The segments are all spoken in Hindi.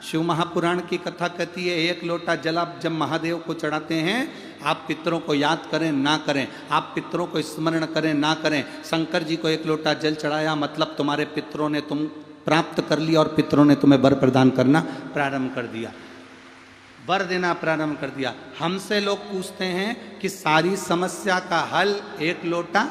शिव महापुराण की कथा कहती है, एक लोटा जल आप जब महादेव को चढ़ाते हैं, आप पितरों को याद करें ना करें, आप पितरों को स्मरण करें ना करें, शंकर जी को एक लोटा जल चढ़ाया मतलब तुम्हारे पितरों ने तुम प्राप्त कर लिया और पितरों ने तुम्हें वर प्रदान करना प्रारंभ कर दिया, वर देना प्रारंभ कर दिया। हमसे लोग पूछते हैं कि सारी समस्या का हल एक लोटा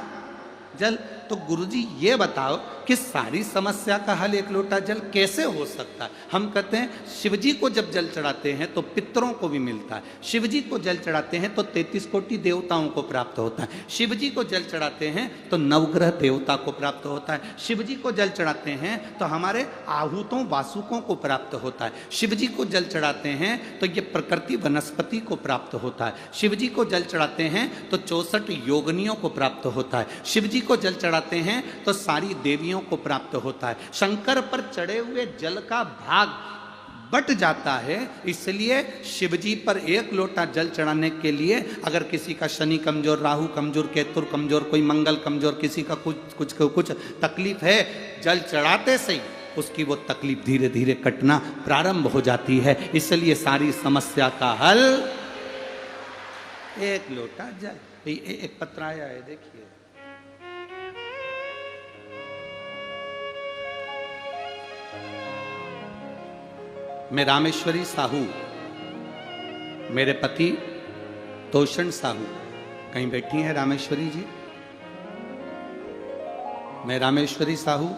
जल। तो गुरुजी ये बताओ कि सारी समस्या का हल एक लोटा जल कैसे हो सकता है? हम कहते हैं शिवजी को जब जल चढ़ाते हैं तो पितरों को भी मिलता है, शिवजी को जल चढ़ाते हैं तो 33 कोटि देवताओं को प्राप्त होता है, शिवजी को जल चढ़ाते हैं तो नवग्रह देवता को प्राप्त होता है, शिवजी को जल चढ़ाते हैं तो हमारे आहूतों वासुकों को प्राप्त होता है, शिवजी को जल चढ़ाते हैं तो ये प्रकृति वनस्पति को प्राप्त होता है, शिवजी को जल चढ़ाते हैं तो 64 योगिनियों को प्राप्त होता है, शिवजी को जल चढ़ाते हैं तो सारी देवियों को प्राप्त होता है। शंकर पर चढ़े हुए जल का भाग बट जाता है, इसलिए शिवजी पर एक लोटा जल चढ़ाने के लिए अगर किसी का शनि कमजोर, राहु कमजोर, केतु कमजोर, कोई मंगल कमजोर, किसी का कुछ तकलीफ है, जल चढ़ाते से ही उसकी वो तकलीफ धीरे धीरे कटना प्रारंभ हो जाती है। इसलिए सारी समस्या का हल एक लोटा जल। एक पत्र आया है, देखिए। मैं रामेश्वरी साहू, मेरे पति तोषण साहू, कहीं बैठी हैं रामेश्वरी जी? मैं रामेश्वरी साहू,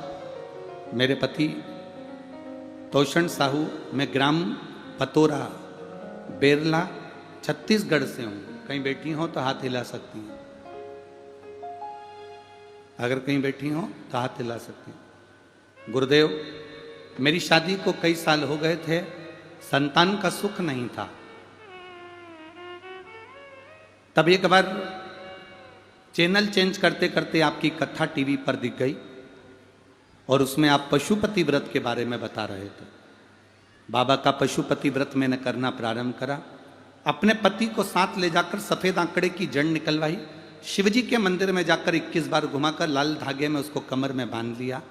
मेरे पति तोषण साहू, मैं ग्राम पतोरा, बेरला, छत्तीसगढ़ से हूं। कहीं बैठी हो तो हाथ हिला सकती हैं, अगर कहीं बैठी हो तो हाथ हिला सकती हैं। गुरुदेव, मेरी शादी को कई साल हो गए थे, संतान का सुख नहीं था। तब एक बार चैनल चेंज करते करते आपकी कथा टीवी पर दिख गई और उसमें आप पशुपति व्रत के बारे में बता रहे थे। बाबा का पशुपति व्रत मैंने करना प्रारंभ करा, अपने पति को साथ ले जाकर सफेद आंकड़े की जड़ निकलवाई, शिवजी के मंदिर में जाकर 21 बार घुमाकर लाल धागे में उसको कमर में बांध लिया।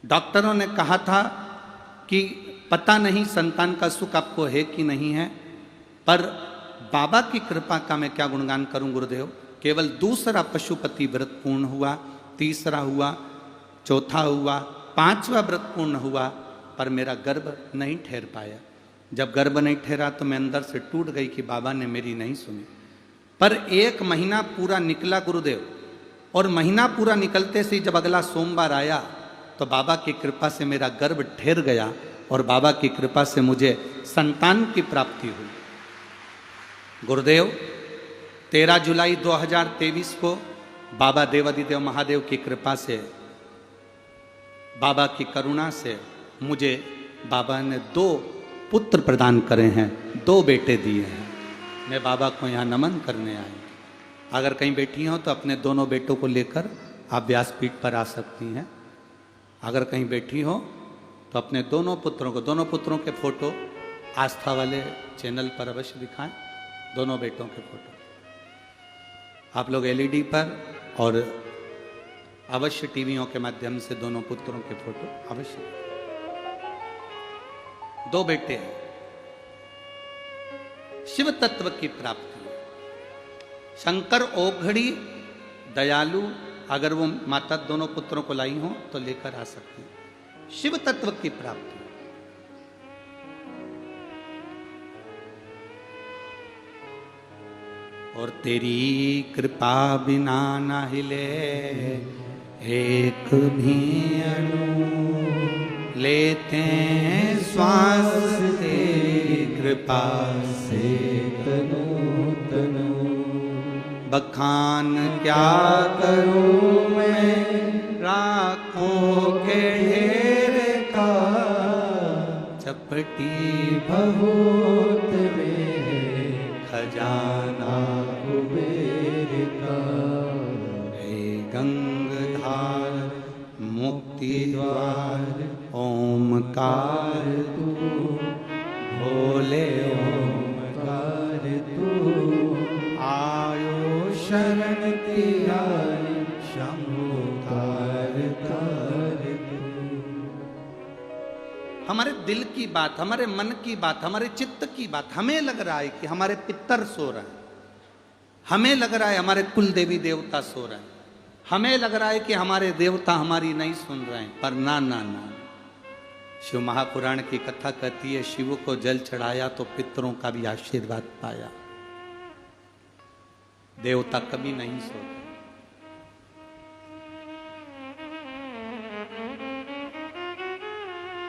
डॉक्टरों ने कहा था कि पता नहीं संतान का सुख आपको है कि नहीं है, पर बाबा की कृपा का मैं क्या गुणगान करूं गुरुदेव। केवल दूसरा पशुपति व्रत पूर्ण हुआ, तीसरा हुआ, चौथा हुआ, 5वां व्रत पूर्ण हुआ, पर मेरा गर्भ नहीं ठहर पाया। जब गर्भ नहीं ठहरा तो मैं अंदर से टूट गई कि बाबा ने मेरी नहीं सुनी। पर 1 महीना पूरा निकला गुरुदेव, और महीना पूरा निकलते से जब अगला सोमवार आया तो बाबा की कृपा से मेरा गर्भ ठहर गया और बाबा की कृपा से मुझे संतान की प्राप्ति हुई। गुरुदेव, 13 जुलाई 2023 को बाबा देवादिदेव महादेव की कृपा से, बाबा की करुणा से मुझे बाबा ने 2 पुत्र प्रदान करे हैं, 2 बेटे दिए हैं। मैं बाबा को यहाँ नमन करने आई। अगर कहीं बैठी हो तो अपने दोनों बेटों को लेकर आप व्यासपीठ पर आ सकती हैं। अगर कहीं बैठी हो तो अपने दोनों पुत्रों के फोटो आस्था वाले चैनल पर अवश्य दिखाएं, दोनों बेटों के फोटो आप लोग एलईडी पर और अवश्य टीवियों के माध्यम से दोनों पुत्रों के फोटो अवश्य। 2 बेटे हैं, शिव तत्व की प्राप्ति। शंकर ओघड़ी दयालु, अगर वो माता दोनों पुत्रों को लाई हो तो लेकर आ सकती है। शिव तत्व की प्राप्ति। और तेरी कृपा बिना न हिले एक भी अणु, लेते श्वास तेरी कृपा से तनु तनु। बखान क्या करूं मैं राखों के ढेर का, चपटी बहुत में खजाना कुबेर का। हे गंगाधार मुक्ति द्वार ओमकार तू, भोले ओमकार तू। आयो शरण तिहारी शंभु तार तार। हम हमारे दिल की बात, हमारे मन की बात, हमारे चित्त की बात, हमें लग रहा है कि हमारे पितर सो रहे हैं, हमें लग रहा है हमारे कुल देवी देवता सो रहे हैं, हमें लग रहा है कि हमारे देवता हमारी नहीं सुन रहे हैं, पर ना ना ना, शिव महापुराण की कथा कहती है शिव को जल चढ़ाया तो पितरों का भी आशीर्वाद पाया। देवता कभी नहीं सोते।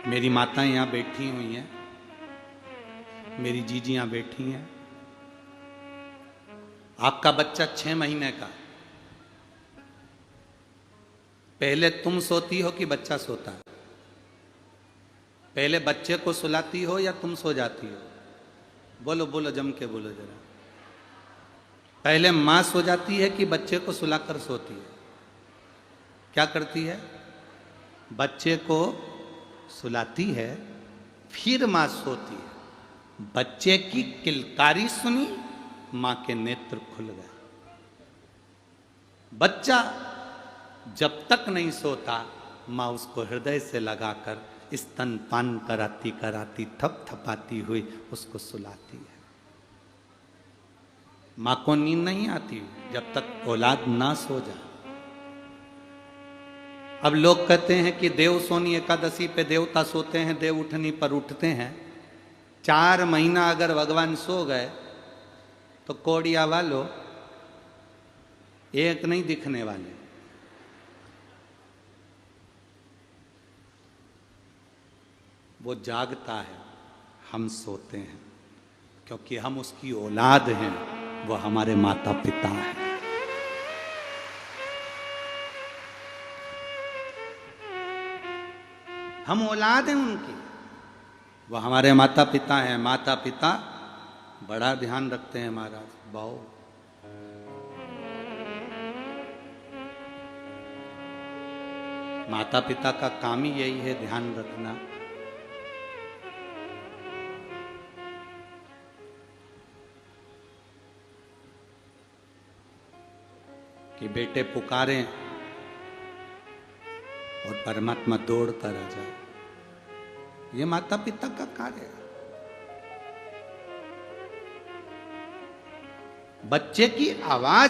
मेरी माताएं यहां बैठी हुई हैं, मेरी जीजियां बैठी हैं। आपका बच्चा 6 महीने का, पहले तुम सोती हो कि बच्चा सोता है? पहले बच्चे को सुलाती हो या तुम सो जाती हो? बोलो बोलो, जम के बोलो जरा। पहले मां सो जाती है कि बच्चे को सुलाकर सोती है? क्या करती है? बच्चे को सुलाती है, फिर मां सोती है। बच्चे की किलकारी सुनी, मां के नेत्र खुल गए। बच्चा जब तक नहीं सोता, मां उसको हृदय से लगाकर स्तनपान कराती कराती थपथपाती हुई उसको सुलाती है। मां को नींद नहीं आती जब तक औलाद ना सो जाए। अब लोग कहते हैं कि देव सोनी एकादशी पे देवता सोते हैं, देव उठनी पर उठते हैं। 4 महीना अगर भगवान सो गए तो कोड़िया वालों एक नहीं दिखने वाले। वो जागता है, हम सोते हैं, क्योंकि हम उसकी औलाद हैं, वो हमारे माता पिता हैं। हम औलाद हैं उनकी, वो हमारे माता पिता हैं। माता पिता बड़ा ध्यान रखते हैं महाराज। बहु माता पिता का काम ही यही है, ध्यान रखना। कि बेटे पुकारें और परमात्मा दौड़ता रह जाए, ये माता पिता का कार्य है। बच्चे की आवाज